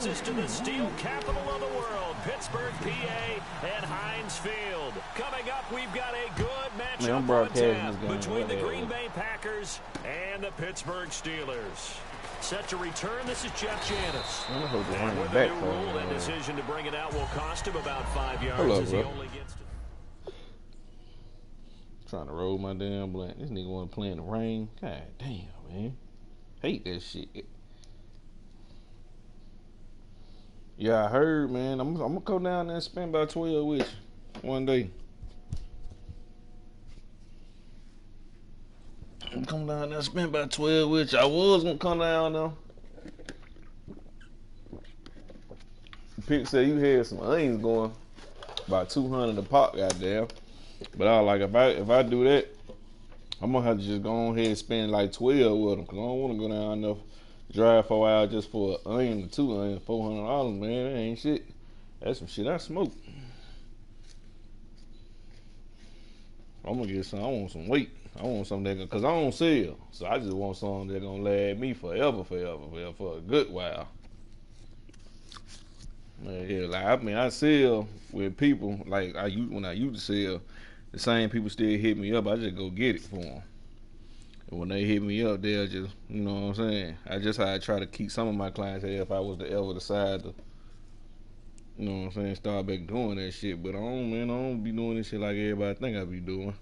brings us to the steel capital of the world, Pittsburgh, PA, and Heinz Field. Coming up, we've got a good matchup on tap between the Green Bay Packers and the Pittsburgh Steelers. Set to return, this is Jeff Janis. And with the new rule, that decision to bring it out will cost him about 5 yards as he only gets to... Trying to roll my damn blunt. This nigga want to play in the rain. God damn, man. Hate that shit. Yeah, I heard, man. I'm going to come down there and spend about 12 with you one day. I'm come down there and spend about 12 with you. I was going to come down there. Pick said you had some onions going. About 200 a pop, goddamn. But I was like, if I do that, I'm going to have to just go on ahead and spend like 12 with them. Because I don't want to go down enough. Drive 4 hours just for an onion or 2 onions, $400, man. That ain't shit. That's some shit I smoke. I'm gonna get some. I want some weight. I want something that, cause I don't sell, so I just want something that's gonna last me forever, for a good while. Man, yeah, like I sell with people like when I used to sell, the same people still hit me up. I just go get it for them. When they hit me up, they'll just, you know what I'm saying? I try to keep some of my clients here if I was to ever decide to, you know what I'm saying, start back doing that shit. But I don't be doing this shit like everybody think I be doing.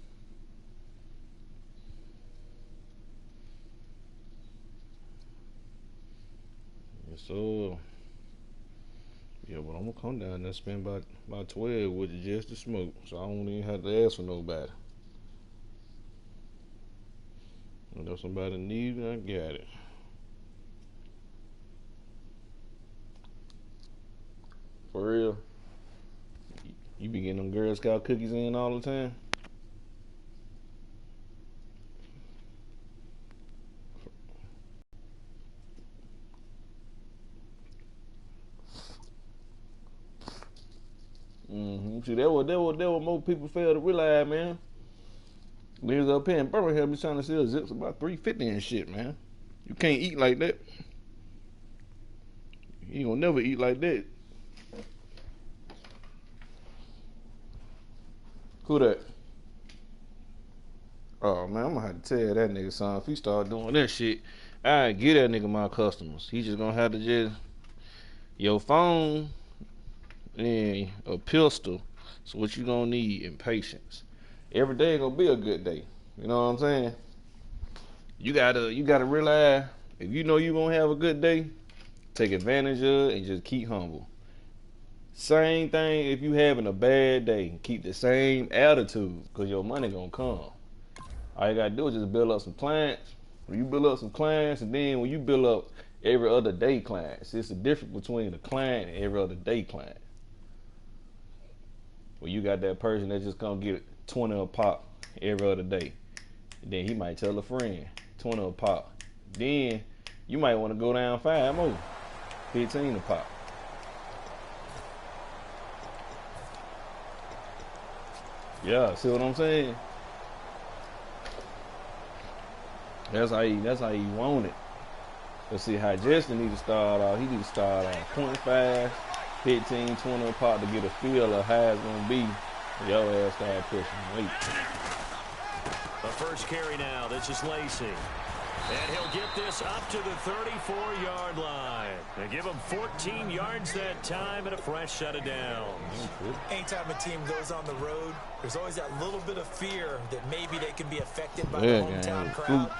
Yes, sir. Yeah, but I'm gonna come down there and spend about 12 with you just to smoke. So I don't even have to ask for nobody. If somebody needs it, I got it. For real. You be getting them Girl Scout cookies in all the time? See, that what most people fail to realize, man. Niggas up here in Birmingham be trying to sell zips about $3.50 and shit, man. You can't eat like that. You ain't gonna never eat like that. Who that? Oh man, I'm gonna have to tell that nigga, son. If he start doing that shit, I get that nigga my customers. He just gonna have to just your phone and a pistol. So what you gonna need? And patience. Every day gonna be a good day. You know what I'm saying? You gotta realize if you know you gonna have a good day, take advantage of it and just keep humble. Same thing if you having a bad day, keep the same attitude because your money gonna come. All you gotta do is just build up some clients. When you build up some clients, and then when you build up every other day clients, it's the difference between a client and every other day client. When you got that person that just gonna get 20 a pop every other day. And then he might tell a friend, 20 a pop. Then you might want to go down 5 more, 15 a pop. Yeah, see what I'm saying? That's how you want it. Let's see how Justin need to start off. He need to start off 0.5, 15, 20 a pop to get a feel of how it's gonna be. Your ass start pushing weight. The first carry now, this is Lacey. And he'll get this up to the 34-yard line. They give him 14 yards that time and a fresh set of downs. Anytime a team goes on the road, there's always that little bit of fear that maybe they can be affected by the hometown crowd.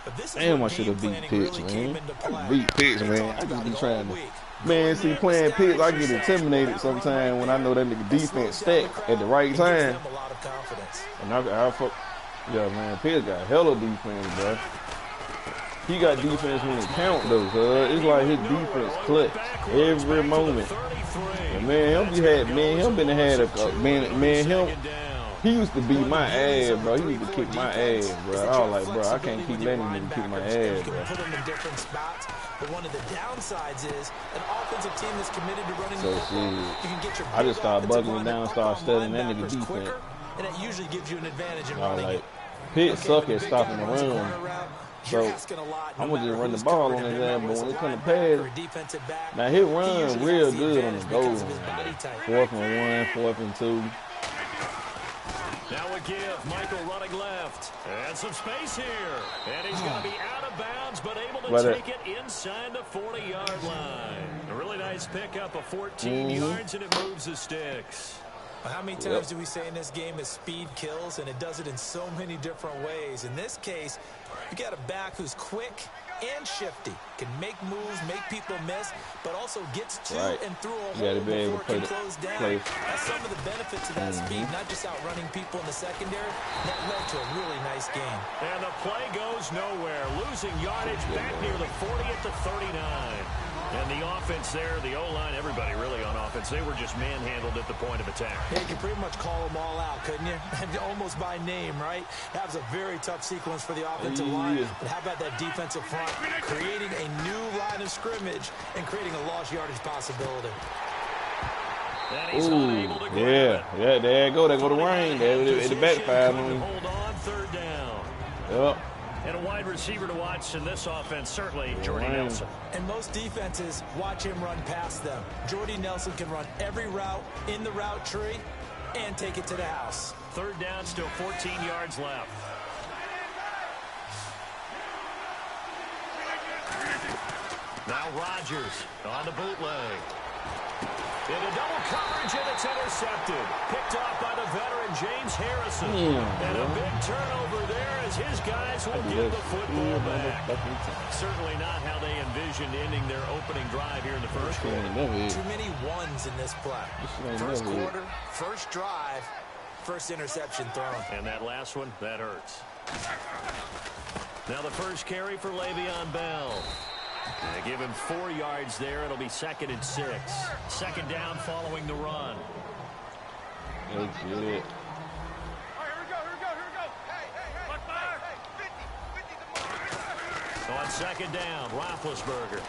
But this is damn, I should have beat Pitts, man. I beat Pitts, man. I just be trying to... Man, see, playing Pitts, I get intimidated sometimes when I know that nigga defense stacked at the right time. And I fuck... Yeah, man, Pitts got hella defense, bro. He got defense when it count, though, cuz. It's like his defense clutch every moment. And man, he used to beat my ass, bro. He used to kick my ass, bro. I was like, bro, I can't keep letting him kick my ass, bro. But one of the downsides is an offensive team that's committed to running the football. I just started buckling down, started studying that nigga defense. And it usually gives you an advantage in running like, Pitts suck at stopping the run. So I'm gonna just run the ball on his ass, but when it comes to pass, now he run real good on the goal line. 4th and 1, 4th and 2. Now a give, Michael running left, and some space here, and he's going to be out of bounds, but able to take it inside the 40-yard line. A really nice pickup of 14 yards, and it moves the sticks. How many times do we say in this game that speed kills, and it does it in so many different ways? In this case, you got a back who's quick and shifty, can make moves, make people miss, but also gets to and through a hole before it can close down. That's some of the benefits of that speed, not just outrunning people in the secondary. That led to a really nice game. And the play goes nowhere, losing yardage back near the 40 at the 39. And the offense there, the O-line, everybody really on offense, they were just manhandled at the point of attack. Yeah, you can pretty much call them all out, couldn't you? Almost by name, right? That was a very tough sequence for the offensive line. But how about that defensive front creating a new line of scrimmage and creating a lost yardage possibility? Yeah, there you go. There go the rain. There the backfire on him. Hold on, 3rd down. Yep. And a wide receiver to watch in this offense, certainly Jordy Nelson. And most defenses watch him run past them. Jordy Nelson can run every route in the route tree and take it to the house. 3rd down, still 14 yards left. Now Rodgers on the bootleg. Into double coverage, and it's intercepted. Picked off by the veteran James Harrison. And a big turnover there as his guys will get the football back. Certainly not how they envisioned ending their opening drive here in the first quarter. Too many ones in this play. First quarter, first drive, first interception thrown. And that last one, that hurts. Now the first carry for Le'Veon Bell. They give him 4 yards there. It'll be 2nd and 6. 2nd down following the run. Let's get it. On 2nd down, Roethlisberger.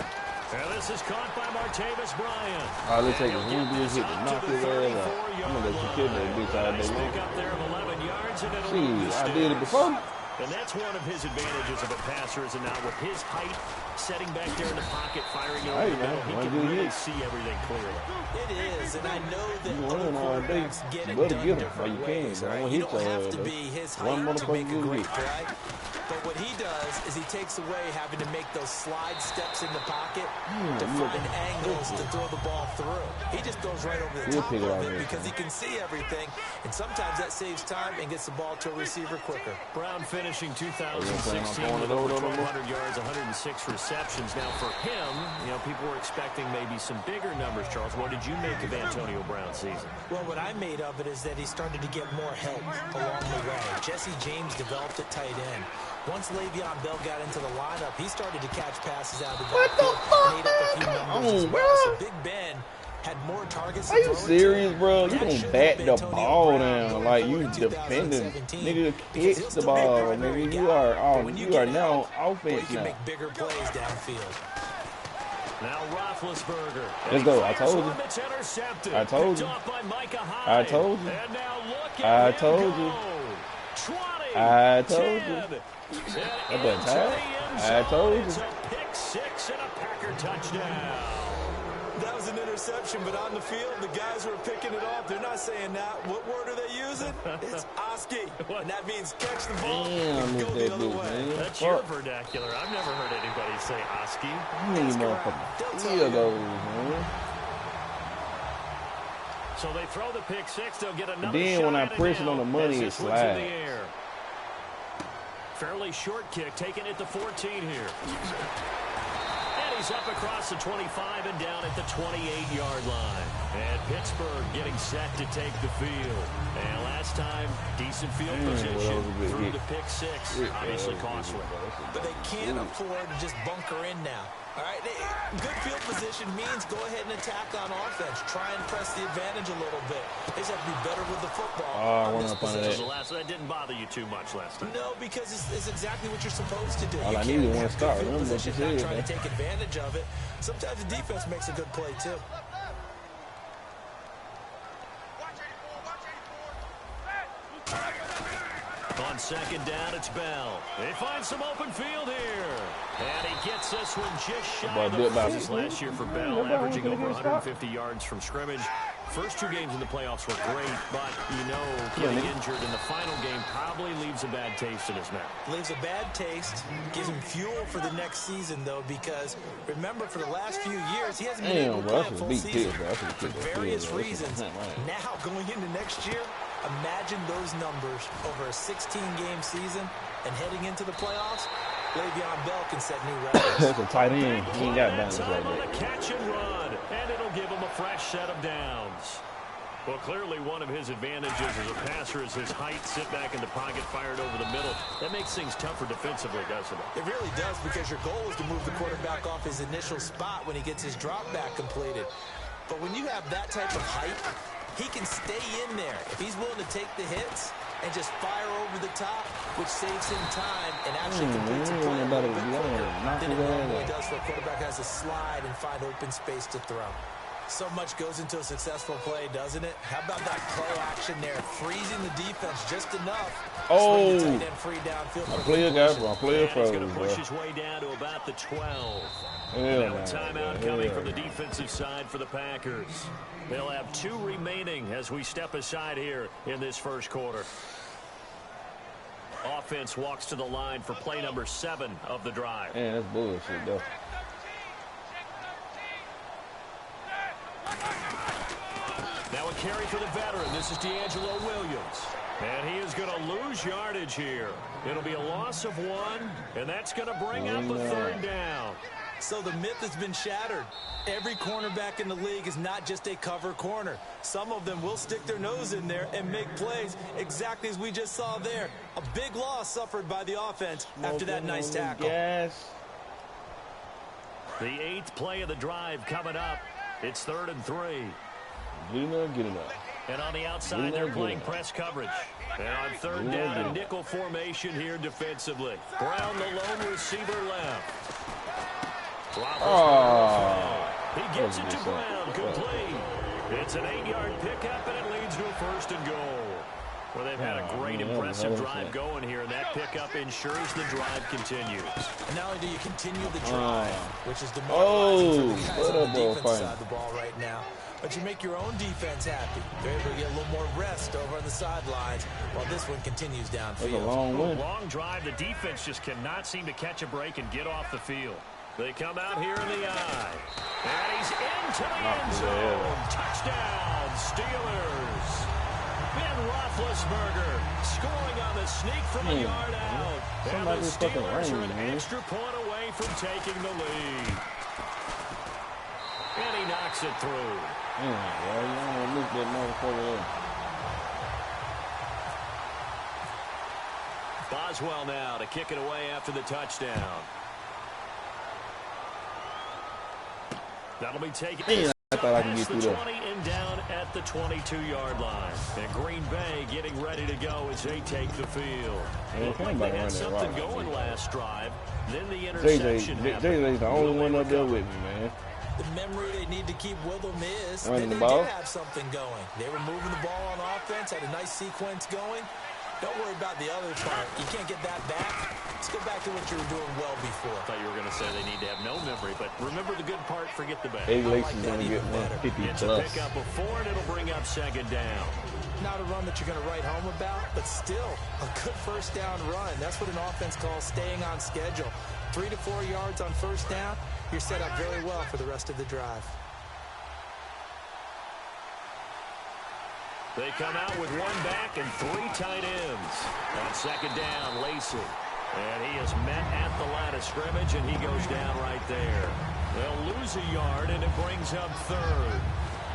And this is caught by Martavis Bryant. All they take is one good hit to knock his ass out. I'm going to let you kill that bitch all day long. Pick up there of 11 yards, and it'll See, I did it before. And that's one of his advantages of a passer, is it not? With his height, setting back there in the pocket, firing over the middle, he can really see everything clearly. It is, and I know that other quarterbacks get it done different ways, right? You don't have to be his height to make a great play. But what he does is he takes away having to make those slide steps in the pocket to find angles to throw the ball through. He just goes right over the top of it because he can see everything, and sometimes that saves time and gets the ball to a receiver quicker. Brown finishing 2016 with over 1,200 yards, 106 receptions. Now for him, you know, people were expecting maybe some bigger numbers, Charles. What did you make of Antonio Brown's season? Well, what I made of it is that he started to get more help along the way. Jesse James developed at tight end. Once Le'Veon Bell got into the lineup, he started to catch passes out of the backfield. Made up a few numbers as well. So Big Ben had more targets. Are you serious, bro? You don't bat the ball down like you defending. Nigga, hit the ball, nigga. You are now offense now. Make bigger plays downfield. Now Roethlisberger. Let's go. I told you. I told you. I told you. I told you. I told you. That boy tired. I told you. Pick 6 and a Packer touchdown. That was an interception, but on the field, the guys who are picking it off, they're not saying that. What word are they using? It's Oski, and that means catch the ball and go the other way. That's your vernacular. I've never heard anybody say Oski. So they throw the pick 6. They'll get another then when I press it on the money, it slides. Fairly short kick, taking it to 14 here. And he's up across the 25 and down at the 28-yard line. And Pittsburgh getting set to take the field. And last time, decent field position through the pick 6. Obviously costly. But they can't afford to just bunker in now. All right, good field position means go ahead and attack on offense. Try and press the advantage a little bit. They just have to be better with the football. I want to find that. That didn't bother you too much last time. No, because it's exactly what you're supposed to do. All I need is one start. Remember what you said. Trying to take advantage of it. Sometimes the defense makes a good play too. On On second down, it's Bell. They find some open field here. And he gets this one just shy of the 50s last year for Bell, averaging over 150 yards from scrimmage. First 2 games in the playoffs were great, but, you know, getting injured in the final game probably leaves a bad taste in his mouth. Leaves a bad taste, gives him fuel for the next season, though, because, remember, for the last few years, he hasn't been able to play a full season for various reasons. Now, going into next year, imagine those numbers over a 16-game season and heading into the playoffs. Le'Veon Bell can set new records. That's a tight end. He ain't got balance like that. Catch and run, and it'll give him a fresh set of downs. Well, clearly one of his advantages as a passer is his height, sit back in the pocket, fired over the middle. That makes things tougher defensively, doesn't it? It really does, because your goal is to move the quarterback off his initial spot when he gets his drop back completed. But when you have that type of height, he can stay in there if he's willing to take the hits and just fire over the top, which saves him time and actually completes a play a little bit quicker than it normally does for a quarterback has to slide and find open space to throw. So much goes into a successful play, doesn't it? How about that play action there, freezing the defense just enough. Oh, the tight end free downfield. I play a guy from He's going to push his way down to about the 12. Now a timeout coming from the defensive side for the Packers. They'll have 2 remaining as we step aside here in this first quarter. Offense walks to the line for play number 7 of the drive. Man, that's bullshit, though. Now a carry for the veteran. This is D'Angelo Williams. And he is going to lose yardage here. It'll be a loss of 1, and that's going to bring up a 3rd down. So the myth has been shattered. Every cornerback in the league is not just a cover corner. Some of them will stick their nose in there and make plays exactly as we just saw there. A big loss suffered by the offense after that nice tackle. Yes. The 8th play of the drive coming up. It's 3rd and 3. Get it up. And on the outside, they're playing press coverage. And on 3rd down, a nickel formation here defensively. Brown, the lone receiver, left. He gets it to Brown, complete. It's an 8-yard pickup, and it leads to a 1st and goal. Well, they've had a great, impressive drive going here, and that pickup ensures the drive continues. And not only do you continue the drive, which is demoralizing for the guys on the defense side of the ball right now, but you make your own defense happy. They're able to get a little more rest over on the sidelines while this one continues downfield. Long drive. The defense just cannot seem to catch a break and get off the field. They come out here in the eye. And he's into the end zone. Touchdown, Steelers. Ben Roethlisberger scoring on the sneak from a yard out. And the Steelers are an extra point away from taking the lead. And he knocks it through. You don't look that motherfucker up. Boswell now to kick it away after the touchdown. That'll be taken. I thought I could get through that. 20 and down at the 22-yard line. And Green Bay getting ready to go as they take the field. Looked like they had something going last drive. Then the interception happened. JJ's the only one up there with me, man. The memory they need to keep with them is running they the ball. did have something going. They were moving the ball on offense, had a nice sequence going. Don't worry about the other part. You can't get that back. Let's go back to what you were doing well before. I thought you were going to say they need to have no memory, but remember the good part, forget the bad. Laces going to get 150 it's plus. A pickup of 4, and it'll bring up 2nd down. Not a run that you're going to write home about, but still a good 1st down run. That's what an offense calls staying on schedule. 3 to 4 yards on 1st down. You're set up very well for the rest of the drive. They come out with 1 back and 3 tight ends. On 2nd down, Lacey. And he is met at the line of scrimmage, and he goes down right there. They'll lose a yard, and it brings up 3rd.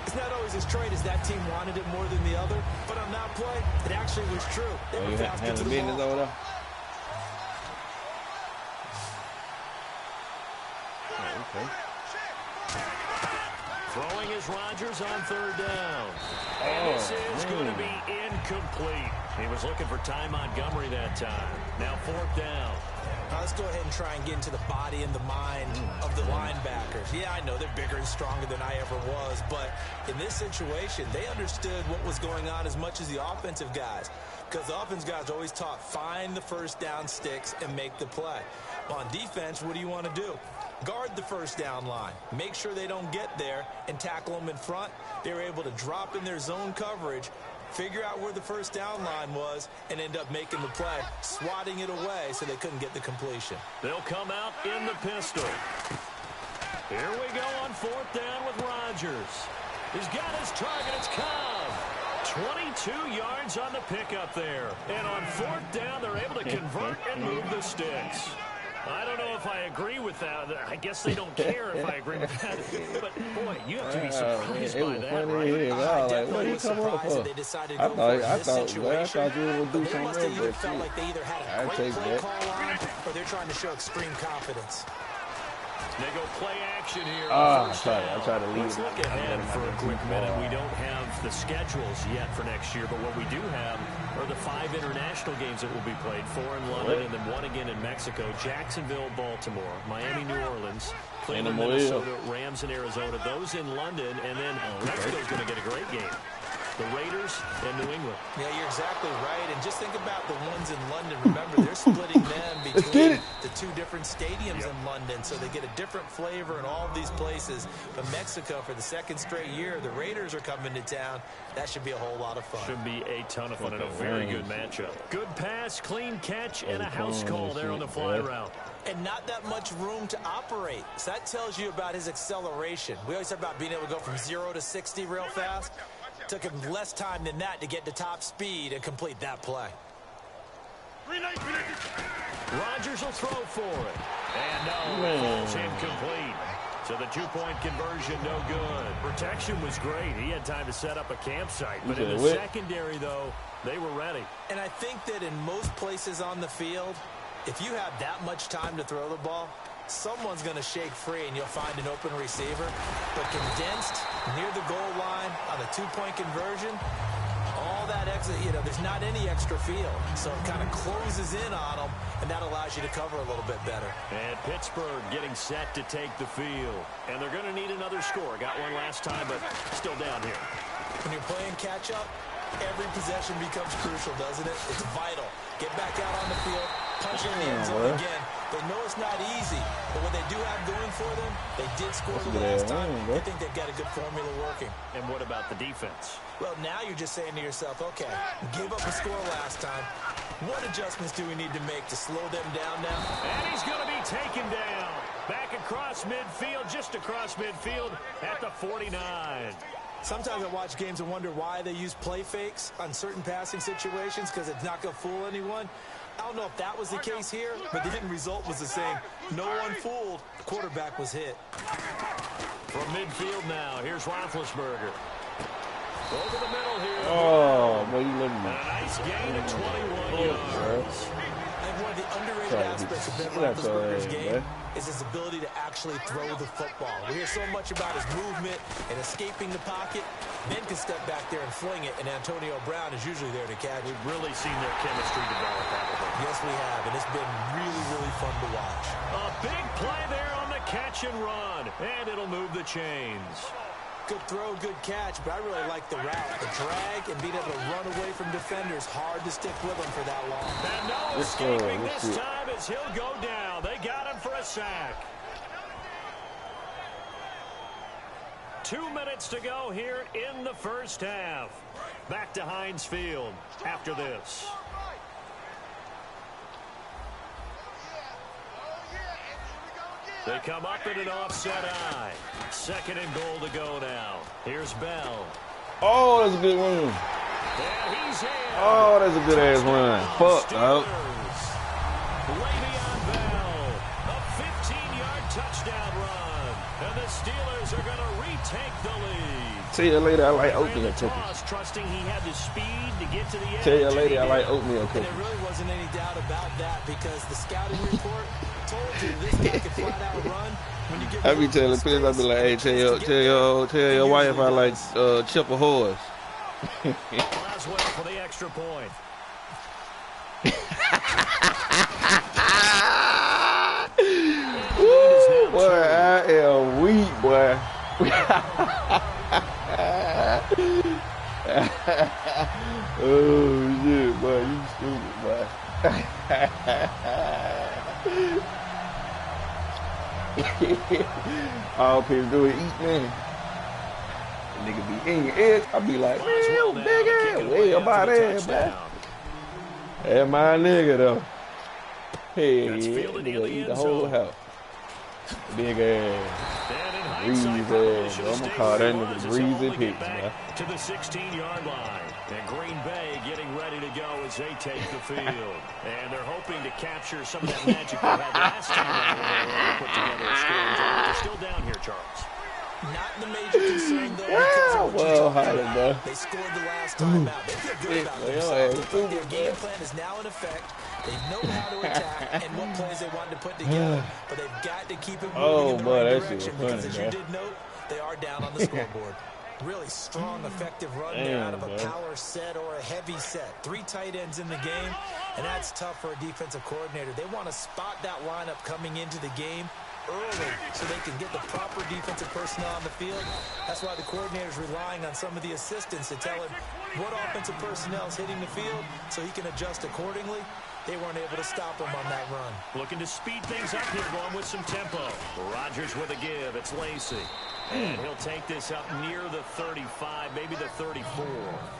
It's not always as straight as that team wanted it more than the other, but on that play, it actually was true. They were faster to the ball. Over there? Okay. Throwing is Rodgers on 3rd down. And this is going to be incomplete. He was looking for Ty Montgomery that time. Now 4th down. Let's go ahead and try and get into the body and the mind of the linebackers. Yeah, I know they're bigger and stronger than I ever was, but in this situation, they understood what was going on as much as the offensive guys, because the offensive guys always taught find the first down sticks and make the play. On defense, what do you want to do? Guard the first down line. Make sure they don't get there and tackle them in front. They were able to drop in their zone coverage, figure out where the first down line was, and end up making the play, swatting it away so they couldn't get the completion. They'll come out in the pistol. Here we go on 4th down with Rodgers. He's got his target. It's Cobb. 22 yards on the pickup there. And on 4th down, they're able to convert and move the sticks. I don't know if I agree with that. I guess they don't care if I agree with that. But, boy, you have to be surprised by that, right? I definitely was surprised that they decided to go for it in this situation. I thought you would do something else. They must have felt like they either had a great play call on or they're trying to show extreme confidence. They go play action here. I tried to leave. Let's look ahead for a quick minute. We don't have the schedules yet for next year, but what we do have are the 5 international games that will be played, 4 in London and then 1 again in Mexico, Jacksonville, Baltimore, Miami, New Orleans, Cleveland, Minnesota, Rams, and Arizona. Those in London, and then Mexico's going to get a great game. The Raiders and New England. Yeah, you're exactly right. And just think about the ones in London. Remember, they're splitting them between the 2 different stadiums in London, so they get a different flavor in all of these places. But Mexico, for the 2nd straight year, the Raiders are coming to town. That should be a whole lot of fun. Should be a ton of fun and a very good matchup. Good pass, clean catch, and a house call there on the fly route. And not that much room to operate. So that tells you about his acceleration. We always talk about being able to go from 0 to 60 real fast. Took him less time than that to get to top speed and complete that play. Rodgers will throw for it. And no, it falls incomplete. So the 2-point conversion, no good. Protection was great. He had time to set up a campsite. But in the secondary, though, they were ready. And I think that in most places on the field, if you have that much time to throw the ball, someone's going to shake free and you'll find an open receiver. But condensed near the goal line on a 2-point conversion, all that exit, there's not any extra field. So it kind of closes in on them, and that allows you to cover a little bit better. And Pittsburgh getting set to take the field. And they're going to need another score. Got one last time, but still down here. When you're playing catch-up, every possession becomes crucial, doesn't it? It's vital. Get back out on the field, punch in the end zone again. They know it's not easy, but what they do have going for them, they did score the last time. I think they've got a good formula working. And what about the defense? Well, now you're just saying to yourself, okay, give up a score last time. What adjustments do we need to make to slow them down now? And he's going to be taken down. Back across midfield, just across midfield at the 49. Sometimes I watch games and wonder why they use play fakes on certain passing situations because it's not going to fool anyone. I don't know if that was the case here, but the end result was the same. No one fooled. The quarterback was hit. From midfield now, here's Roethlisberger. Over the middle here. Oh, boy, you looking at a nice gain of 21 yards. And one of the underrated aspects of Ben Roethlisberger's game is his ability to actually throw the football. We hear so much about his movement and escaping the pocket. Ben can step back there and fling it, and Antonio Brown is usually there to catch. We've really seen their chemistry develop, haven't we? Yes, we have, and it's been really, really fun to watch. A big play there on the catch and run, and it'll move the chains. Good throw, good catch, but I really like the route. The drag and being able to run away from defenders. Hard to stick with him for that long. And no escaping this time as he'll go down. They got him for a sack. 2 minutes to go here in the first half. Back to Heinz Field after this. They come up in an offset eye. 2nd and goal to go now. Here's Bell. Oh, that's a good run. Yeah, he's in. Oh, that's a good ass run. Fuck out. Le'Veon Bell, a 15-yard touchdown run. And the Steelers are going to retake the lead. Tell you later, I like oatmeal cookies. Trusting he had the speed to get to the edge. Tell you later, I like oatmeal cookies. And there really wasn't any doubt about that because the scouting report told you this guy could flat out run. When you give I be telling kids, I be like, hey, tell your wife I like chipper horse. Laswell for the extra point. boy. Oh shit, boy, you stupid, boy. All people do is eat, man. Nigga be in your ears. I be like, man, big ass, way about that, man. That's my nigga though. Hey, nigga eat the whole house. Big ass. Breeze ass. I'm gonna call that nigga Breezy Pitts, man. To the 16-yard line. And Green Bay getting ready to go as they take the field. And they're hoping to capture some of that magic they had last time they were put together a scoring drive. They're still down here, Charles. Not the major concern, though, because of what you talked about. They scored the last time out. They feel good about themselves. Their game plan is now in effect. They know how to attack and what plays they want to put together, but they've got to keep it moving in the right direction because, as you did note, they are down on the scoreboard. Really strong, effective run there out of a power set or a heavy set. 3 tight ends in the game, and that's tough for a defensive coordinator. They want to spot that lineup coming into the game early so they can get the proper defensive personnel on the field. That's why the coordinator's relying on some of the assistants to tell him what offensive personnel is hitting the field so he can adjust accordingly. They weren't able to stop him on that run. Looking to speed things up here, going with some tempo. Rodgers with a give. It's Lacy. And he'll take this up near the 35, maybe the 34.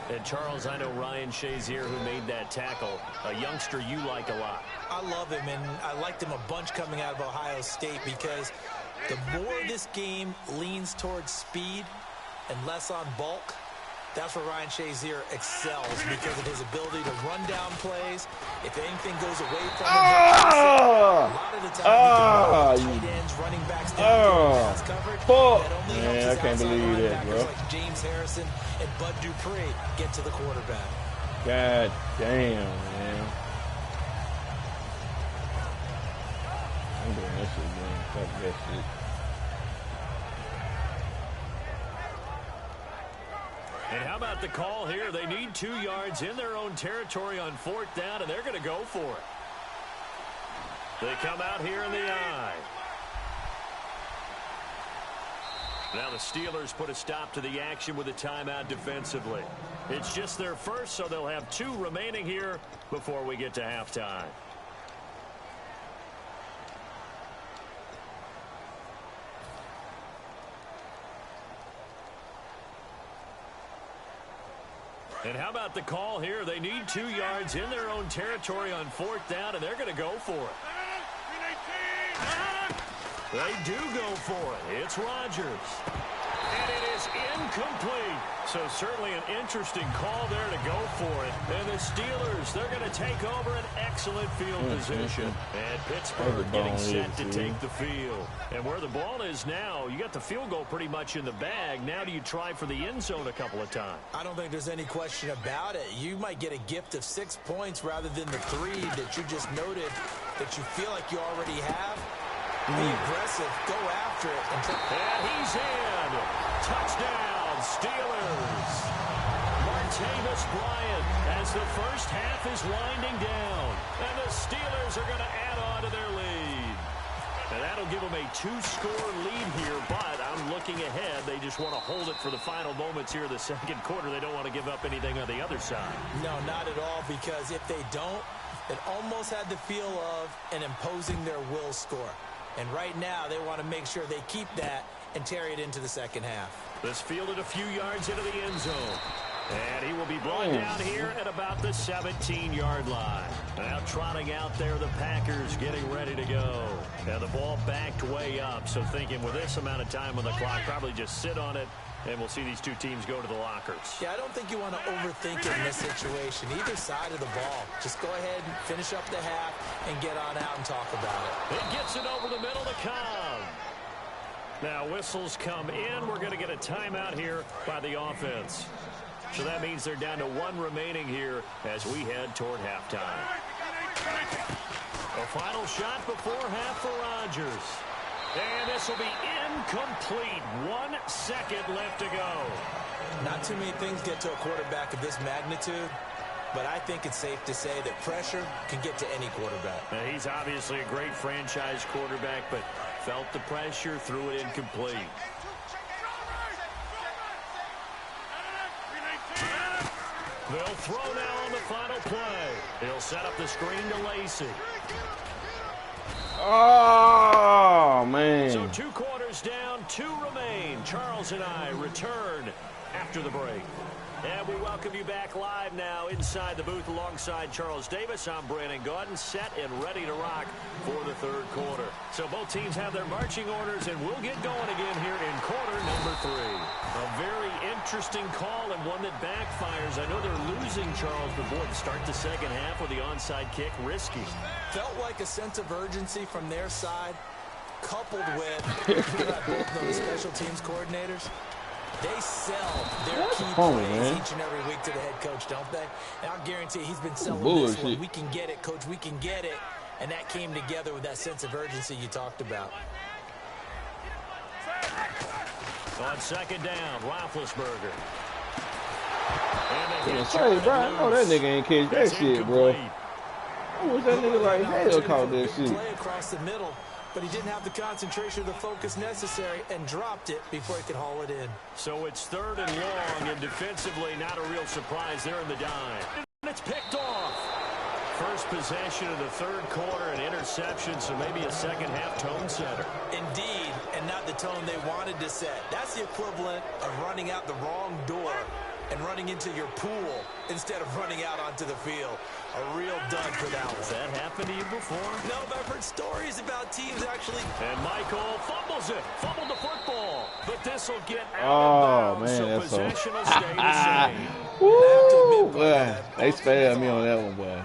And, Charles, I know Ryan Shazier, who made that tackle, a youngster you like a lot. I love him, and I liked him a bunch coming out of Ohio State because the more this game leans towards speed and less on bulk, that's where Ryan Shazier excels because of his ability to run down plays. If anything goes away from him, a lot of the time he can tight ends, running backs down pass coverage. That only helps I can't believe that, bro. Like James Harrison and Bud Dupree get to the quarterback. God damn, man. I'm doing that shit, man. Fuck that shit. And how about the call here? They need 2 yards in their own territory on 4th down, and they're going to go for it. They come out here in the I. Now the Steelers put a stop to the action with a timeout defensively. It's just their first, so they'll have 2 remaining here before we get to halftime. And how about the call here? They need 2 yards in their own territory on 4th down, and they're going to go for it. They do go for it. It's Rodgers. And it is incomplete. So certainly an interesting call there to go for it. And the Steelers, they're going to take over an excellent field position. And Pittsburgh getting set to take the field. And where the ball is now, you got the field goal pretty much in the bag. Now do you try for the end zone a couple of times? I don't think there's any question about it. You might get a gift of 6 points rather than the 3 that you just noted that you feel like you already have. Be aggressive, go after it. And he's in. Touchdown, Steelers. Martavis Bryant as the first half is winding down. And the Steelers are going to add on to their lead. And that'll give them a 2-score lead here, but I'm looking ahead. They just want to hold it for the final moments here in the second quarter. They don't want to give up anything on the other side. No, not at all, because if they don't, it almost had the feel of an imposing their will score. And right now, they want to make sure they keep that and carry it into the second half. This fielded a few yards into the end zone. And he will be brought down here at about the 17-yard line. Now trotting out there, the Packers getting ready to go. Now the ball backed way up, so thinking with this amount of time on the clock, probably just sit on it, and we'll see these 2 teams go to the lockers. Yeah, I don't think you want to overthink it in this situation. Either side of the ball. Just go ahead and finish up the half and get on out and talk about it. It gets it over the middle to Cobb. Now whistles come in. We're going to get a timeout here by the offense. So that means they're down to 1 remaining here as we head toward halftime. A final shot before half for Rodgers. And this will be incomplete. 1 second left to go. Not too many things get to a quarterback of this magnitude, but I think it's safe to say that pressure can get to any quarterback. Now, he's obviously a great franchise quarterback, but Felt the pressure, threw it incomplete. They'll throw now on the final play. He'll set up the screen to Lacey. Oh, man. So 2 quarters down, 2 remain. Charles and I return after the break. And we welcome you back live now inside the booth alongside Charles Davis. I'm Brandon Gaudin, set and ready to rock for the 3rd quarter. So both teams have their marching orders, and we'll get going again here in quarter number 3. A very interesting call and one that backfires. I know they're losing, Charles, but boy, to start the second half with the onside kick, risky. Felt like a sense of urgency from their side, coupled with both those special teams coordinators. They sell their key plays each and every week to the head coach, don't they? And I'll guarantee he's been selling this one. We can get it, coach, we can get it. And that came together with that sense of urgency you talked about. On second down, Roethlisberger. Say, bro, I know that nigga ain't catch that shit, bro. I wish that nigga like hell caught that shit. Play across the middle, but he didn't have the concentration or the focus necessary and dropped it before he could haul it in. So it's 3rd and long, and defensively not a real surprise there in the dime. And it's picked off. First possession of the 3rd quarter, an interception, so maybe a second half tone setter. Indeed, and not the tone they wanted to set. That's the equivalent of running out the wrong door and running into your pool instead of running out onto the field. A real dud for that one. Has that happened to you before? No, but I've heard stories about teams actually. And Michael fumbles it. Fumbled the football. But this will get out of bounds, so possession will stay the same. Woo! Boy, they spared me on that one, boy.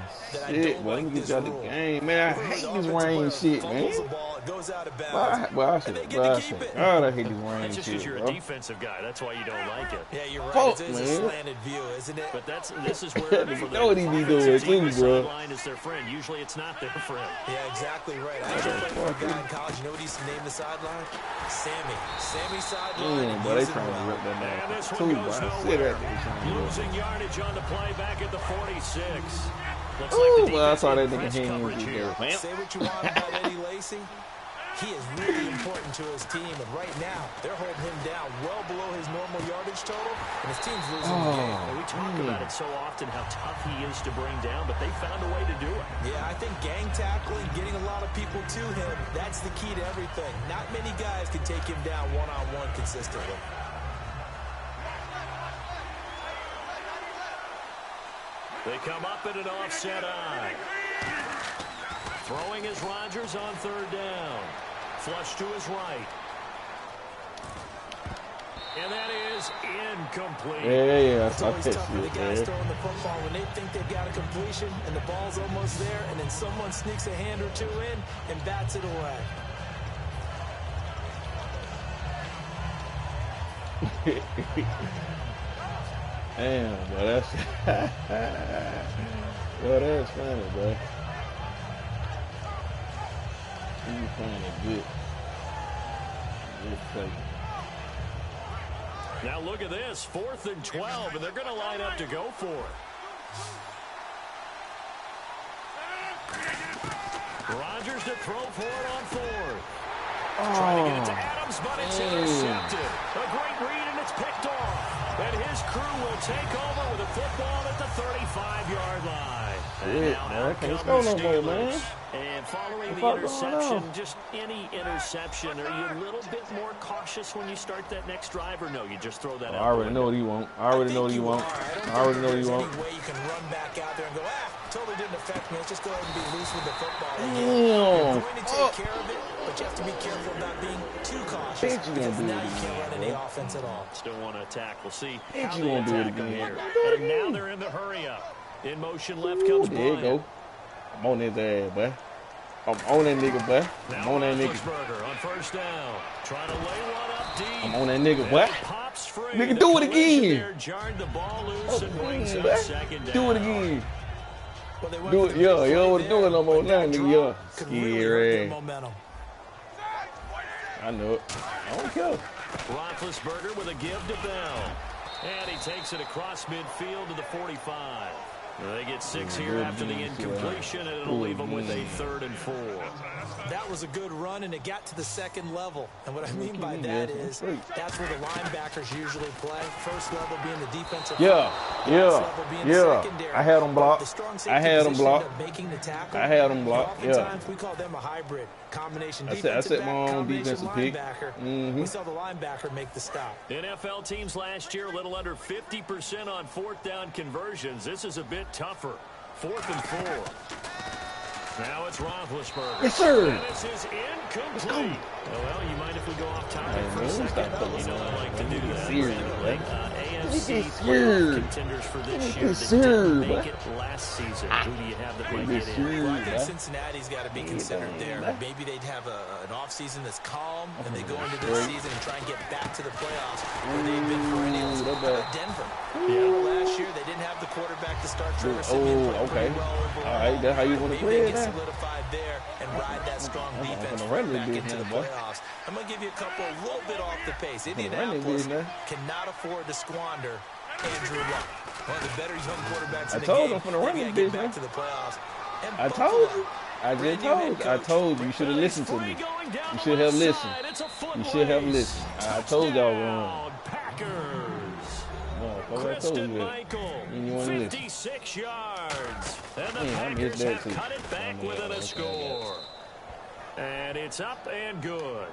Shit, boy, let me get y'all the game. Man, I hate this rain shit, man. Boy, I should have. God, I hate this rain that's just shit, because you're bro. a defensive guy. That's why you don't like it. Yeah, you're right. Fuck, It's a man. slanted view, isn't it? But this is where You know what he be doing, too, bro. Sideline is their friend. Usually it's not their friend. Yeah, exactly right. I actually played for a guy in college. You know what he used to name the sideline? Sammy. Sammy sideline. Damn, boy, they trying to rip that And man this too, one boy. goes I said nowhere. that nigga trying to rip. Losing yardage on the play back at the 46. Looks Ooh, like the well, I defense saw that in nigga press hand coverage you here. there, man. Say what you want about Eddie Lacy. He is really important to his team, and right now they're holding him down well below his normal yardage total, and his team's losing the game. And we talk about it so often, how tough he is to bring down, but they found a way to do it. Yeah, I think gang tackling, getting a lot of people to him, that's the key to everything. Not many guys can take him down one-on-one consistently. They come up at an offset eye. Throwing is Rodgers on 3rd down. Flush to his right. And that is incomplete. Yeah, It's always tough for the guys throwing the football when they think they've got a completion and the ball's almost there, and then someone sneaks a hand or two in and bats it away. Damn, boy, that's well, that's funny, boy. He's playing a good play. Now look at this, 4th and 12, and they're going to line up to go for it. Rodgers to throw for it on 4th. Trying to get it to Adams, but it's intercepted. A great read, and it's picked off. And his crew will take over with a football at the 35-yard line. And now out come the Steelers. And following the interception, just any interception, are you a little bit more cautious when you start that next drive, or no, you just throw that out? I already know what he wants. I already know what he wants. I already know what he wants. Any way you can run back out there and go, totally didn't affect me. Let's just go ahead and be loose with the football again. Damn. You're going to take care of it, but you have to be careful about being too cautious, because now you can't run any offense at all. Still want to attack. We'll see Ain't how you they gonna do it attack him again. here. And now they're in the hurry up. In motion left comes There you Bryant. go. I'm on his ass, boy. I'm on that nigga, boy. I'm on that nigga. Roethlisberger on 1st down. Trying to lay one up deep. I'm on that nigga, boy. Pops free. Nigga, The do it collision again. there jarred the ball loose Oh, and brings man, up boy. 2nd down. Do it again. Well, they went Do for it, the yeah. big You don't want play to do it no more there, now, but that nigga. drop Yeah. could really hurt their Scary. momentum. I know it. I don't care. Roethlisberger with a give to Bell. And he takes it across midfield to the 45. They get 6 here after the incompletion, and it'll leave them with a 3rd and 4. That was a good run, and it got to the second level. And what I mean by that is that's where the linebackers usually play. First level being the defensive. Yeah. I had them blocked. I had them blocked. Yeah. Oftentimes we call them a hybrid combination. I set my own defensive pick. We saw the linebacker make the stop. NFL teams last year a little under 50% on 4th down conversions. This is a bit tougher. 4th and 4. Now it's Roethlisberger. Yes, sir. And this is incomplete. Oh, well, you mind if we go off topic for a second? You know I like to do that. AFC playoff contenders for this year that didn't make it last season. Who do you have that might get in? Well, I think Cincinnati's got to be considered there. Maybe they'd have an offseason that's calm, and they go into this season and try and get back to the playoffs where they've been perennials. Denver. Last year, they didn't have the quarterback to start. Trevor Siemian played pretty well overall. All right, that's how you want to play it now. Solidified there and ride that strong defense back into the playoffs. I'm going to give you a couple a little bit off the pace. Indianapolis cannot afford to squander Andrew Luck. One of the better young quarterbacks in the game. I told him from the running get back to the playoffs. I told you. I just told you. I told you. You should have listened to me. You should have listened. You should have listened. I told y'all wrong. Kristen Michael, 56 yards. And the Packers have cut it back within a score. And it's up and good.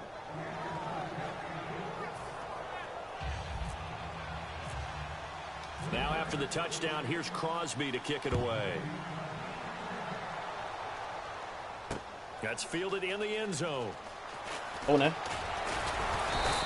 Now after the touchdown, here's Crosby to kick it away. That's fielded in the end zone. Oh, no.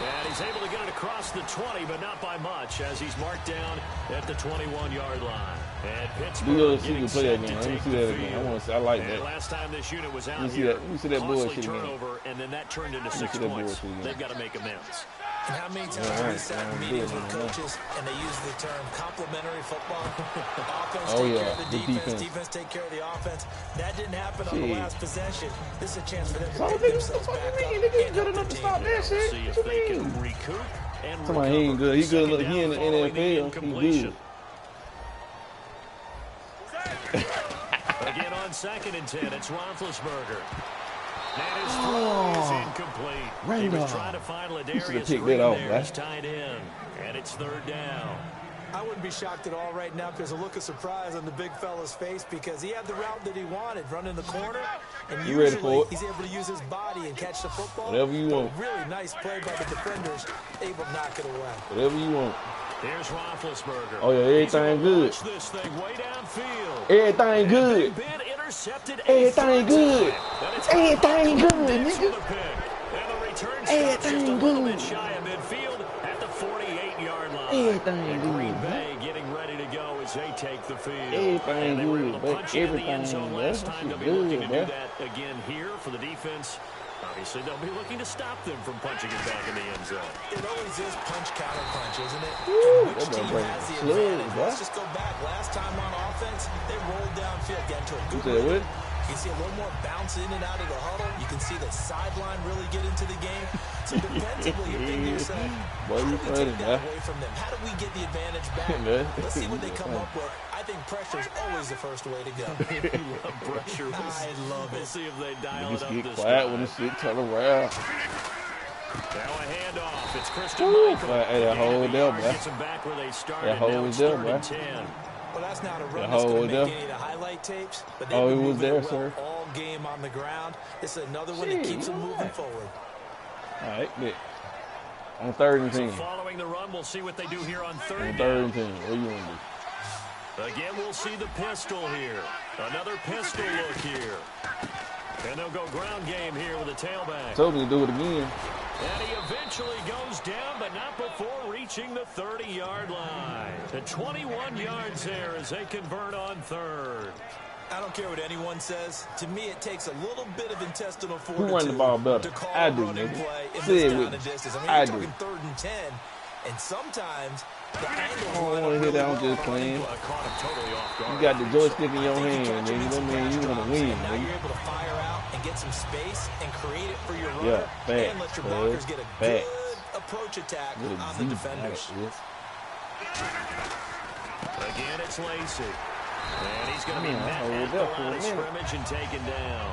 And he's able to get it across the 20, but not by much, as he's marked down at the 21-yard line. And Pittsburgh getting set to take the field. I like that. Last time this unit was out here, let me see that costly turnover, and then that turned into 6 points. They've got to make amends. And how many times have we sat in meetings with coaches and they use the term complementary football? Offense take care of the defense take care of the offense. That didn't happen on the last possession. This is a chance for them to pick themselves back up. Nigga good enough to stop that shit. See if they can recoup and recover. He ain't good. He good enough. He in the NFL. He good. Again on 2nd and 10, it's Roethlisberger. And his throw is incomplete. He was trying to find Ladarius Green there. He's tied in, and it's 3rd down. I wouldn't be shocked at all right now if there's a look of surprise on the big fella's face because he had the route that he wanted, running the corner, and usually he's able to use his body and catch the football. Whatever you want. Really nice play by the defenders, able to knock it away. Whatever you want. Here's Roethlisberger. Oh, yeah, everything good. This thing way downfield. Everything good. Everything good. Everything good, nigga. And the return stop just a little bit shy of midfield at the 48-yard line. Everything good. Green Bay getting ready to go as they take the field. Everything good, but everything last time. They'll be looking to do that again here for the defense. Obviously, they'll be looking to stop them from punching it back in the end zone. It always is punch-counter punch, isn't it? Woo, which team has the advantage? Let's just go back. Last time on offense, they rolled downfield, got into a good rhythm. You can see a little more bounce in and out of the huddle. You can see the sideline really get into the game. So defensively, you're thinking to yourself, how do we take that away from them? How do we get the advantage back? Let's see what they come up with. I think pressure is always the first way to go. You love pressure. I love it. We'll see if they dial it up this time. Quiet when the shit turn around. Now a handoff. It's Kristen Michael. That hold there, bro. Gets them back where they started. That hold there, bro. Well, that's not a run that's going to make any of the highlight tapes. But it was there, sir. All game on the ground. This is another one that keeps them moving forward. All right, good. On 3rd and 10. So following the run, we'll see what they do here on 3rd down. 3rd and 10. What do you want to do? Again, we'll see the pistol here. Another pistol look here. And they'll go ground game here with a tailback. Told me to do it again. And he eventually goes down, but not before reaching the 30-yard line. The 21 yards there as they convert on 3rd. I don't care what anyone says. To me, it takes a little bit of intestinal fortitude. Who run the ball better? I do, nigga. Say it with me. I do. 3rd and 10, and sometimes the angle. I don't want to hear that. I'm just playing. You got the joystick in your hand, nigga. That means you want to win, now nigga. You're able to fire out and get some space and create it for your runner. Yeah, facts. And let your blockers get a good approach attack on the defenders. Again, it's Lacey. And he's going to be met at the line of scrimmage and taken down.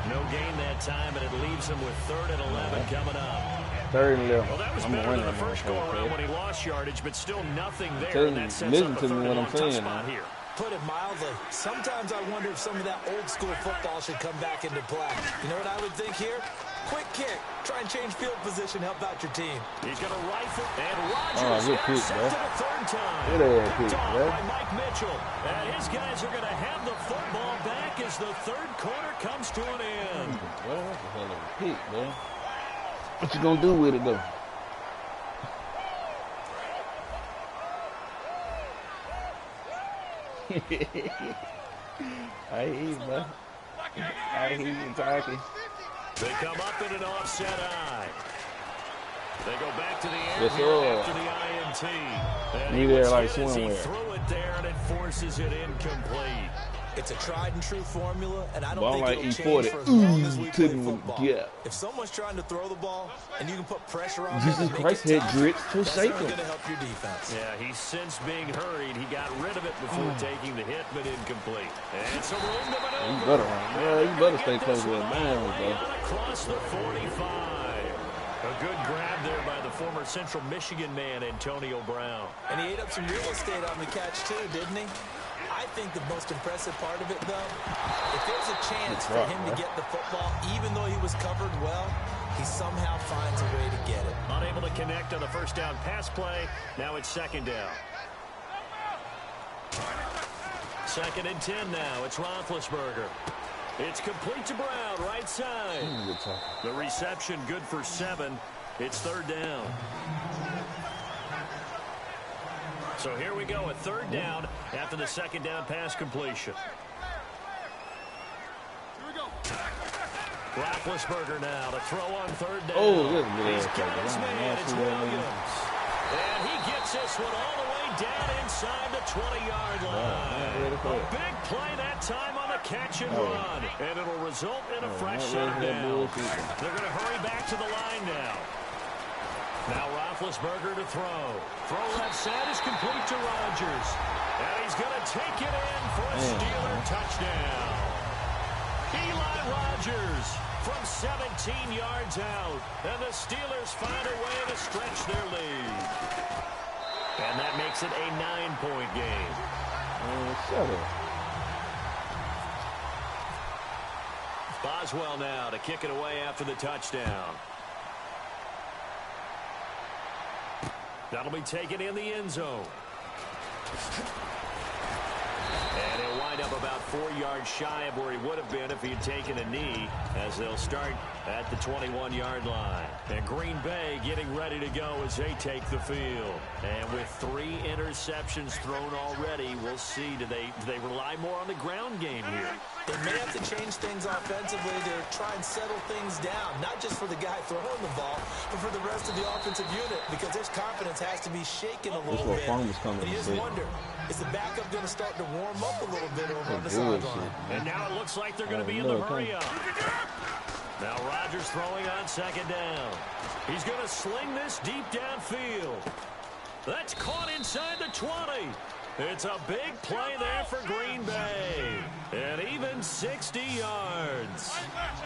No gain that time, and it leaves him with 3rd and 11 coming up. 3rd and 11. Well, that was better than the first go-around when he lost yardage, but still nothing there. And that sets up the 3rd and long tough spot here. Put it mildly, sometimes I wonder if some of that old-school football should come back into play. You know what I would think here? Quick kick. Try and change field position, help out your team. He's going to rifle, and Rodgers intercepted a 3rd time. Good by Mike Mitchell. And his guys are going to have the football back as the 3rd quarter comes to an end. Well, that's a hell of a pick, man. What you going to do with it, though? I hear you, man. I hear you talking. They come up in an offset eye. They go back to the air after the INT. And he there like he swimwear. threw it there, and it forces it incomplete. It's a tried and true formula, and I don't think like it'll change for as long as we play football. If someone's trying to throw the ball and you can put pressure on Jesus Christ, hit grits to shake him. That's going to help your defense. Yeah, he's since being hurried. He got rid of it before taking the hit, but incomplete. And some room to maneuver. You better stay close to the man, bro. Across the 45. A good grab there by the former Central Michigan man, Antonio Brown. And he ate up some real estate on the catch, too, didn't he? I think the most impressive part of it, though, if there's a chance for him to get the football, even though he was covered well, he somehow finds a way to get it. Unable to connect on the first down pass play. Now it's 2nd down. 2nd and 10 now. It's Roethlisberger. It's complete to Brown, right side. The reception good for 7. It's 3rd down. So here we go, a 3rd down after the 2nd down pass completion. Roethlisberger now to throw on 3rd down. He's got his man, it's Williams. And he gets this one all the way down inside the 20-yard line. A big play that time on the catch and run. And it'll result in a fresh shot down. They're going to hurry back to the line now. Now Roethlisberger to throw. Throw left side is complete to Rodgers. And he's going to take it in for a Steeler touchdown. Eli Rodgers from 17 yards out. And the Steelers find a way to stretch their lead. And that makes it a 9-point game. 7. Boswell now to kick it away after the touchdown. That'll be taken in the end zone. And he'll wind up about 4 yards shy of where he would have been if he had taken a knee, as they'll start at the 21-yard line. And Green Bay getting ready to go as they take the field. And with 3 interceptions thrown already, we'll see, do they rely more on the ground game here? They may have to change things offensively to try and settle things down, not just for the guy throwing the ball, but for the rest of the offensive unit, because his confidence has to be shaken a little bit. And you just wonder, is the backup going to start to warm up a little bit over on the sideline? And now it looks like they're going to be in the hurry-up. Now Rodgers throwing on 2nd down. He's going to sling this deep downfield. That's caught inside the 20. It's a big play there for Green Bay. And even 60 yards.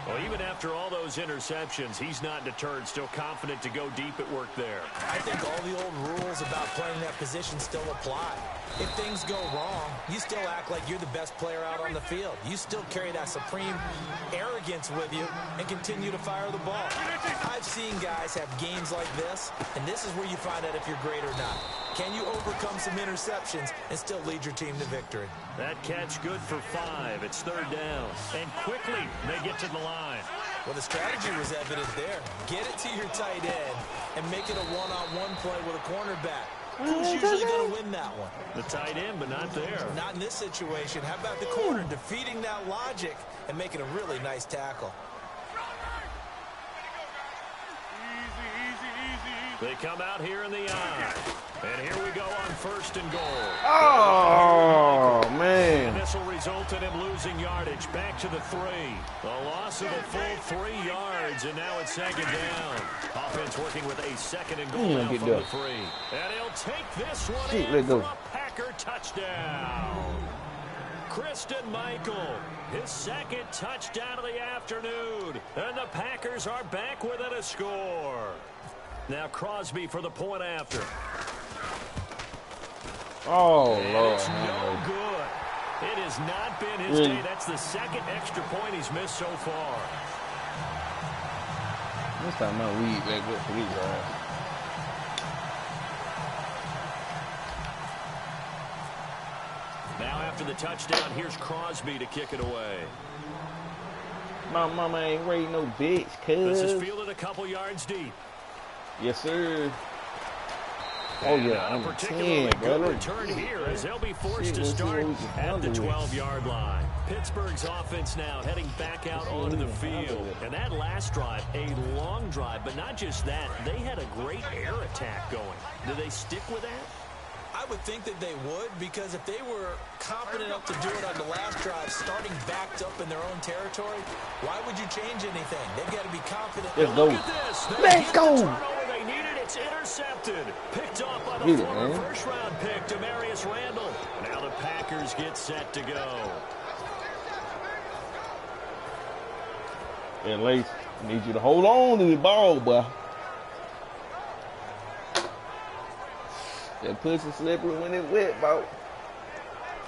Well, even after all those interceptions, he's not deterred, still confident to go deep at work there. I think all the old rules about playing that position still apply. If things go wrong, you still act like you're the best player out on the field. You still carry that supreme arrogance with you and continue to fire the ball. I've seen guys have games like this, and this is where you find out if you're great or not. Can you overcome some interceptions and still lead your team to victory? That catch good for 5. It's 3rd down. And quickly they get to the line. Well, the strategy was evident there. Get it to your tight end and make it a one-on-one play with a cornerback. Who's usually going to win that one? The tight end, but not there. Not in this situation. How about the corner defeating that logic and making a really nice tackle? They come out here in the eye. And here we go on 1st and goal. Oh, man. And this will result in him losing yardage. Back to the 3. A loss of a full 3 yards, and now it's 2nd down. Offense working with a 2nd and goal now from the 3. And he'll take this one in for a Packer touchdown. Christian Michael, his second touchdown of the afternoon. And the Packers are back within a score. Now Crosby for the point after. Oh, and Lord. It's no good. It has not been his day. That's the second extra point he's missed so far. This time my weed back up for these guys. Now after the touchdown, here's Crosby to kick it away. My mama ain't raising no bitch, cuz. This is fielded a couple yards deep. Yes, sir. Oh, yeah, I'm a 10, brother. Return here as they'll be forced to start at the 12-yard line. Pittsburgh's offense now heading back out onto the field. And that last drive, a long drive, but not just that. They had a great air attack going. Do they stick with that? I would think that they would, because if they were confident enough to do it on the last drive, starting backed up in their own territory, why would you change anything? They've got to be confident. Let's go. Look at this. Let's go. They needed. It's intercepted. Picked off by the former first-round pick, Demarius Randall. Now the Packers get set to go. At least I need you to hold on to the ball, boy. That pussy slippery when it's wet, boy.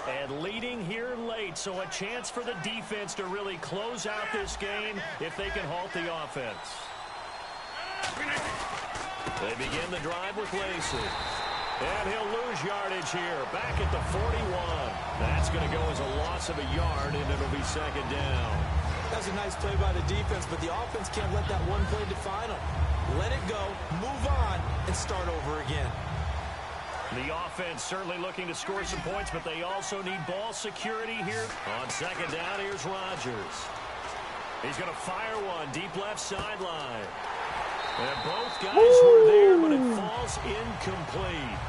And leading here late, so a chance for the defense to really close out this game if they can halt the offense. They begin the drive with Lacey. And he'll lose yardage here, back at the 41. That's going to go as a loss of a yard, and it'll be second down. That's a nice play by the defense, but the offense can't let that one play define them. Let it go, move on, and start over again. The offense certainly looking to score some points, but they also need ball security here. On second down, here's Rodgers. He's going to fire one deep left sideline. And both guys were there, but it falls incomplete.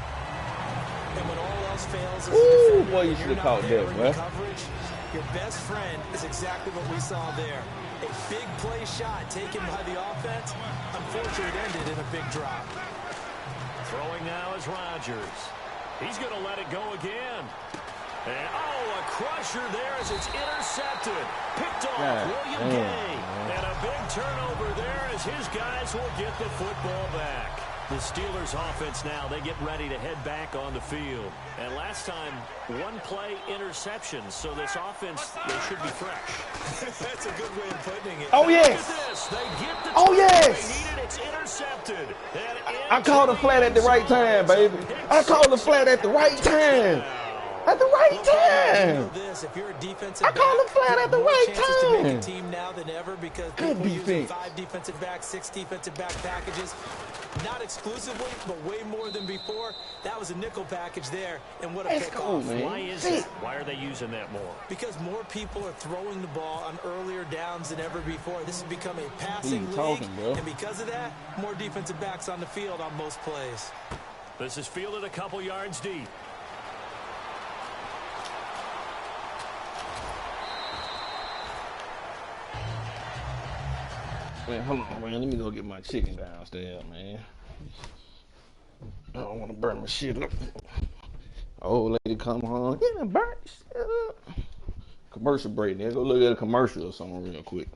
And when all else fails as a defender, boy, you should have caught that, boy. Coverage, your best friend is exactly what we saw there. A big play shot taken by the offense. Unfortunately, it ended in a big drop. Throwing now is Rodgers. He's going to let it go again. And, a crusher there as it's intercepted. Picked off William Gay. And a big turnover there as his guys will get the football back. The Steelers offense now, they get ready to head back on the field. And last time, one play interception. So this offense, they should be fresh. That's a good way of putting it. Oh, yes. Look at this. They get the yes. they needed. It's intercepted. I called the flat at the right time, baby. I called the flat at the right time. At the right time. If you're a defensive I called the flat at the right to make a time. team now than ever because people using 5 defensive backs, 6 defensive back packages. Not exclusively, but way more than before. That was a nickel package there, and what a pickoff. Why is it? Why are they using that more? Because more people are throwing the ball on earlier downs than ever before. This has become a passing league, and because of that, more defensive backs on the field on most plays. This is fielded a couple yards deep. Man, hold on, man. Let me go get my chicken downstairs, man. I don't want to burn my shit up. Old lady come home. Yeah, burn shit up. Commercial break. There, go look at a commercial or something real quick.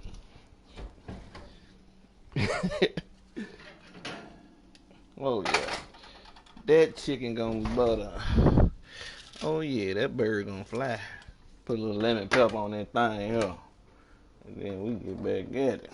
Oh, yeah. That chicken gonna butter. Oh, yeah, that bird gonna fly. Put a little lemon pepper on that thing here. And then we get back at it.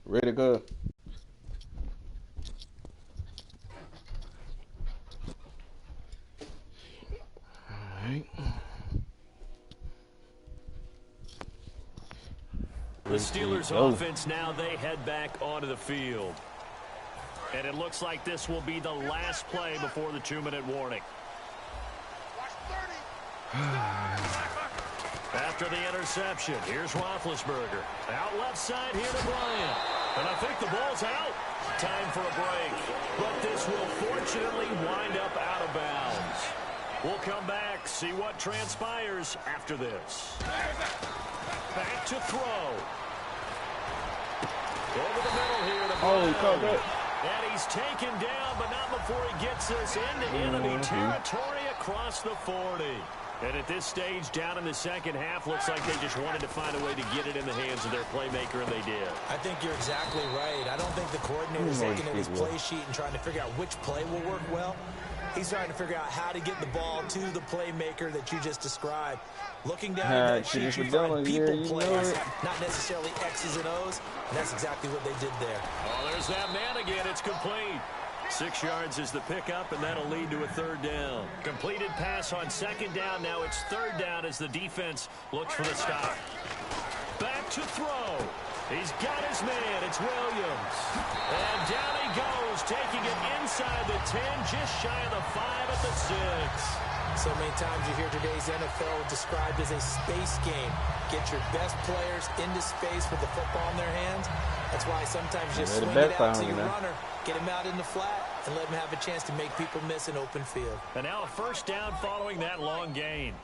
Ready to go. All right. The Steelers offense now, they head back onto the field. And it looks like this will be the last play before the 2-minute warning. After the interception, here's Roethlisberger. Out left side here to Bryant. And I think the ball's out. Time for a break. But this will fortunately wind up out of bounds. We'll come back, see what transpires after this. Back to throw. Over the middle here to Brown. And he's taken down, but not before he gets us into enemy territory across the 40. And at this stage, down in the second half, looks like they just wanted to find a way to get it in the hands of their playmaker, and they did. I think you're exactly right. I don't think the coordinator's looking at his play sheet and trying to figure out which play will work well. He's trying to figure out how to get the ball to the playmaker that you just described. Looking down at that sheet, you find people plays, not necessarily X's and O's, and that's exactly what they did there. Oh, there's that man again. It's complete. 6 yards is the pickup, and that'll lead to a third down. Completed pass on second down. Now it's third down as the defense looks for the stop. Back to throw. He's got his man. It's Williams. And down he goes, taking it inside the 10, just shy of the 5 at the 6. So many times you hear today's NFL described as a space game. Get your best players into space with the football in their hands. That's why sometimes you just swing it out to your runner, get him out in the flat, and let him have a chance to make people miss an open field. And now a first down following that long gain.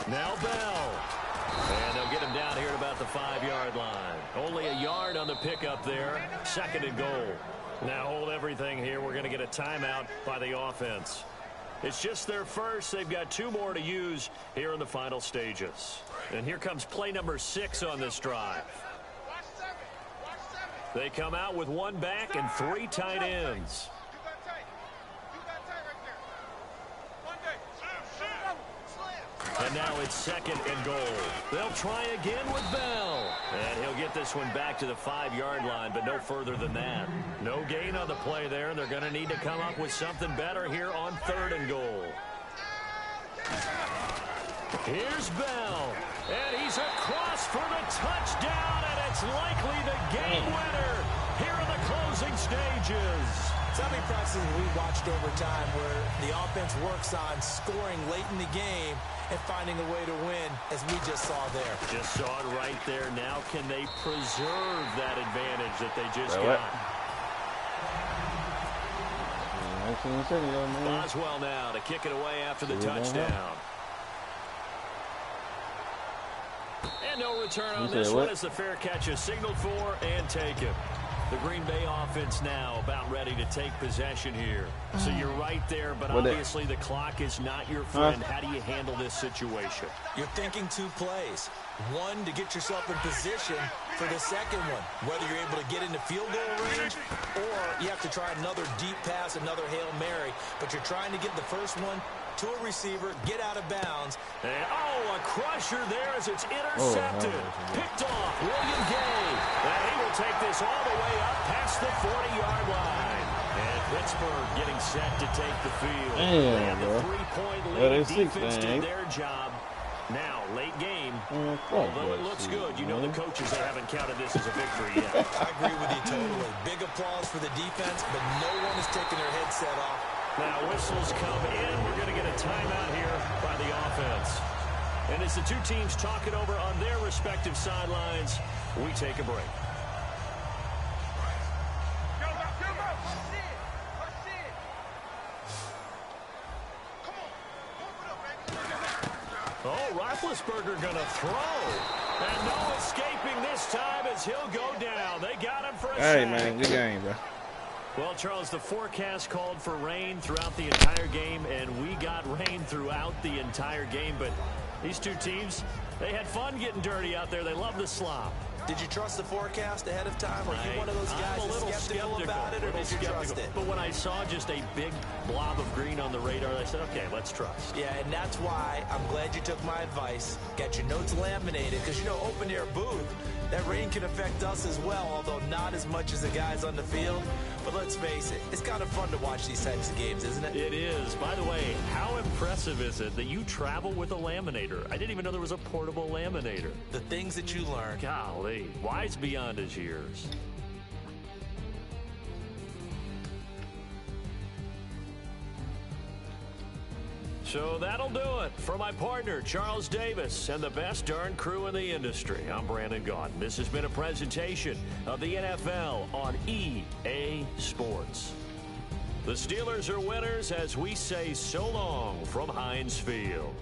Now Bell. And they'll get him down here at about the 5-yard line. Only a yard on the pickup there. Second and goal. Now hold everything here. We're going to get a timeout by the offense. It's just their first. They've got 2 more to use here in the final stages. And here comes play number 6 on this drive. They come out with 1 back and 3 tight ends. And now it's second and goal. They'll try again with Bell. And he'll get this one back to the 5-yard line, but no further than that. No gain on the play there. They're going to need to come up with something better here on third and goal. Here's Bell. And he's across for the touchdown, and it's likely the game winner here in the closing stages. So many practices we watched over time where the offense works on scoring late in the game and finding a way to win, as we just saw there. Just saw it right there. Now can they preserve that advantage that they just got? Boswell now to kick it away after the touchdown. And no return on this one as the fair catch is signaled for and taken. The Green Bay offense now about ready to take possession here. So you're right there, but obviously the clock is not your friend. How do you handle this situation? You're thinking 2 plays. 1 to get yourself in position for the second one, whether you're able to get into field goal range or you have to try another deep pass, another Hail Mary. But you're trying to get the first one to a receiver, get out of bounds. And, a crusher there as it's intercepted. Picked off, William Gay. And he will take this all the way up past the 40-yard line. And Pittsburgh getting set to take the field. And the 3-point lead. Defense did their job. Now, late game, although it looks good, you know the coaches, they haven't counted this as a victory yet. I agree with you totally. Big applause for the defense, but no one is taking their headset off. Now, whistles come in. We're going to get a timeout here by the offense. And as the 2 teams talk it over on their respective sidelines, we take a break. Oh, Roethlisberger going to throw. And no escaping this time as he'll go down. They got him for a sack. Hey, man, good game, bro. Well, Charles, the forecast called for rain throughout the entire game, and we got rain throughout the entire game. But these 2 teams, they had fun getting dirty out there. They love the slop. Did you trust the forecast ahead of time? Are you one of those guys that's skeptical about it, or did you trust it? But when I saw just a big blob of green on the radar, I said, okay, let's trust. Yeah, and that's why I'm glad you took my advice. Got your notes laminated, because, open-air booth, that rain can affect us as well, although not as much as the guys on the field. But let's face it, it's kind of fun to watch these types of games, isn't it? It is. By the way, how impressive is it that you travel with a laminator? I didn't even know there was a portable laminator. The things that you learn. Golly, wise beyond his years. So that'll do it. For my partner, Charles Davis, and the best darn crew in the industry, I'm Brandon Gaudin. This has been a presentation of the NFL on EA Sports. The Steelers are winners as we say so long from Heinz Field.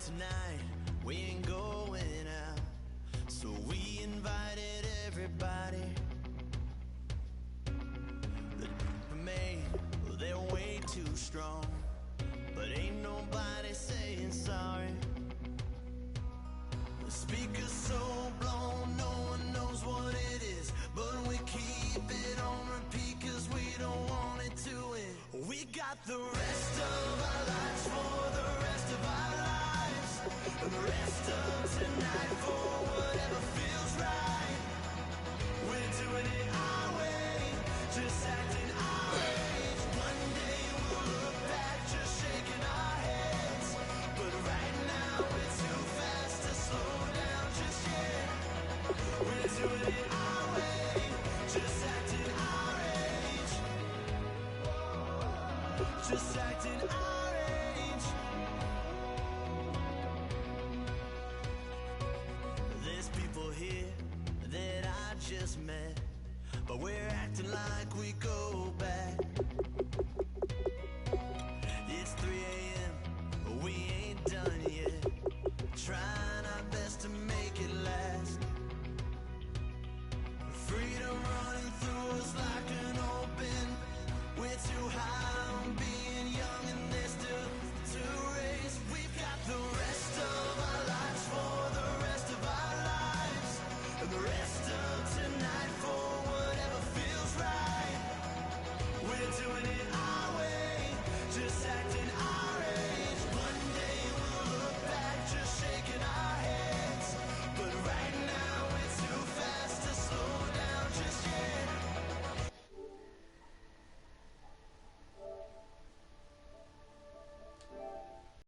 tonight we ain't going out, so we invited everybody. The made, well, they're way too strong, but ain't nobody saying sorry. The speaker's so blown, no one knows what it got the rest of our lives for the rest of our lives. And the rest of tonight for whatever feels right. We're doing it our way, just acting our age. One day we'll look back, just shaking our heads. But right now we're too fast to slow down just yet. We're doing it our way, just acting our age. Just acting our age. There's people here that I just met, but we're acting like we go back.